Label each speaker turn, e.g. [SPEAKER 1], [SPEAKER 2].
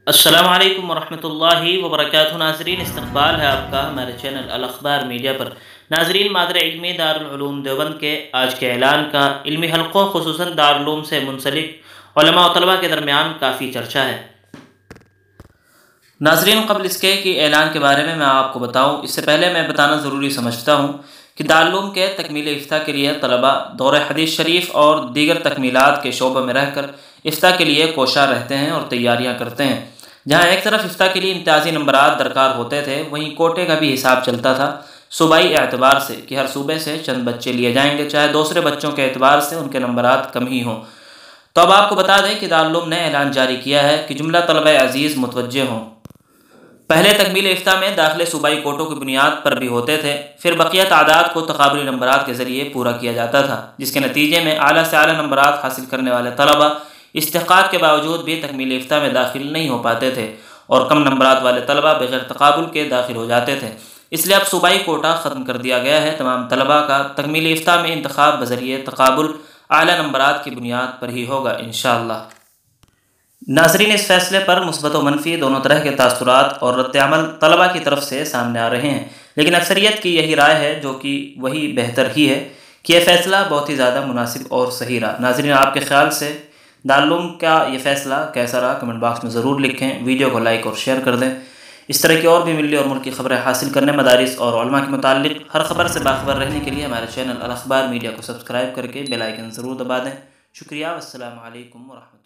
[SPEAKER 1] السلام علیکم ورحمۃ اللہ وبرکاتہ۔ ناظرین، استقبال ہے آپ کا ہمارے چینل الاخبار میڈیا پر۔ ناظرین، مادر علمی دارالعلوم دیوبند کے آج کے اعلان کا علمی حلقوں خصوصاً دارالعلوم سے منسلک علماء و طلباء کے درمیان کافی چرچا ہے۔ ناظرین، قبل اس کے کہ اعلان کے بارے میں آپ کو بتاؤں، اس سے پہلے میں بتانا ضروری سمجھتا ہوں کہ دارالعلوم کے تکمیل افتاء کے لیے طلباء دور حدیث شریف اور دیگر تکمیلات کے شعبوں میں رہ کر افتاء کے لیے کوشاں رہتے ہیں اور تیاریاں کرتے ہیں۔ جہاں ایک طرف افتاء کے لیے امتیازی نمبرات درکار ہوتے تھے، وہیں کوٹے کا بھی حساب چلتا تھا صوبائی اعتبار سے کہ ہر صوبے سے چند بچے لیے جائیں گے، چاہے دوسرے بچوں کے اعتبار سے ان کے نمبرات کم ہی ہوں۔ تو اب آپ کو بتا دیں کہ دارالعلوم نے اعلان جاری کیا ہے کہ جملہ طلبہ عزیز متوجہ ہوں۔ پہلے تکمیل افتاء میں داخلے صوبائی کوٹوں کی بنیاد پر بھی ہوتے تھے، پھر بقیہ تعداد کو تقابلی نمبرات کے ذریعے پورا کیا جاتا تھا، جس کے نتیجے میں اعلیٰ سے اعلیٰ نمبرات حاصل کرنے والے طلباء استحقاق کے باوجود بھی تکمیل افتاء میں داخل نہیں ہو پاتے تھے اور کم نمبرات والے طلباء بغیر تقابل کے داخل ہو جاتے تھے۔ اس لیے اب صوبائی کوٹا ختم کر دیا گیا ہے۔ تمام طلباء کا تکمیل افتاء میں انتخاب بذریعہ تقابل اعلیٰ نمبرات کی بنیاد پر ہی ہوگا انشاءاللہ۔ ناظرین، اس فیصلے پر مثبت و منفی دونوں طرح کے تاثرات اور رد عمل طلباء کی طرف سے سامنے آ رہے ہیں، لیکن اکثریت کی یہی رائے ہے جو کہ وہی بہتر ہی ہے کہ یہ فیصلہ بہت ہی زیادہ مناسب اور صحیح رہا۔ ناظرین، آپ کے خیال سے دارالعلوم کا یہ فیصلہ کیسا رہا؟ کمنٹ باکس میں ضرور لکھیں، ویڈیو کو لائک اور شیئر کر دیں۔ اس طرح کی اور بھی ملی اور ملکی خبریں حاصل کرنے، مدارس اور علماء کے متعلق ہر خبر سے باخبر رہنے کے لیے ہمارے چینل الاخبار میڈیا کو سبسکرائب کر کے بیل آئیکن ضرور دبا دیں۔ شکریہ، والسلام علیکم ورحمۃ اللہ۔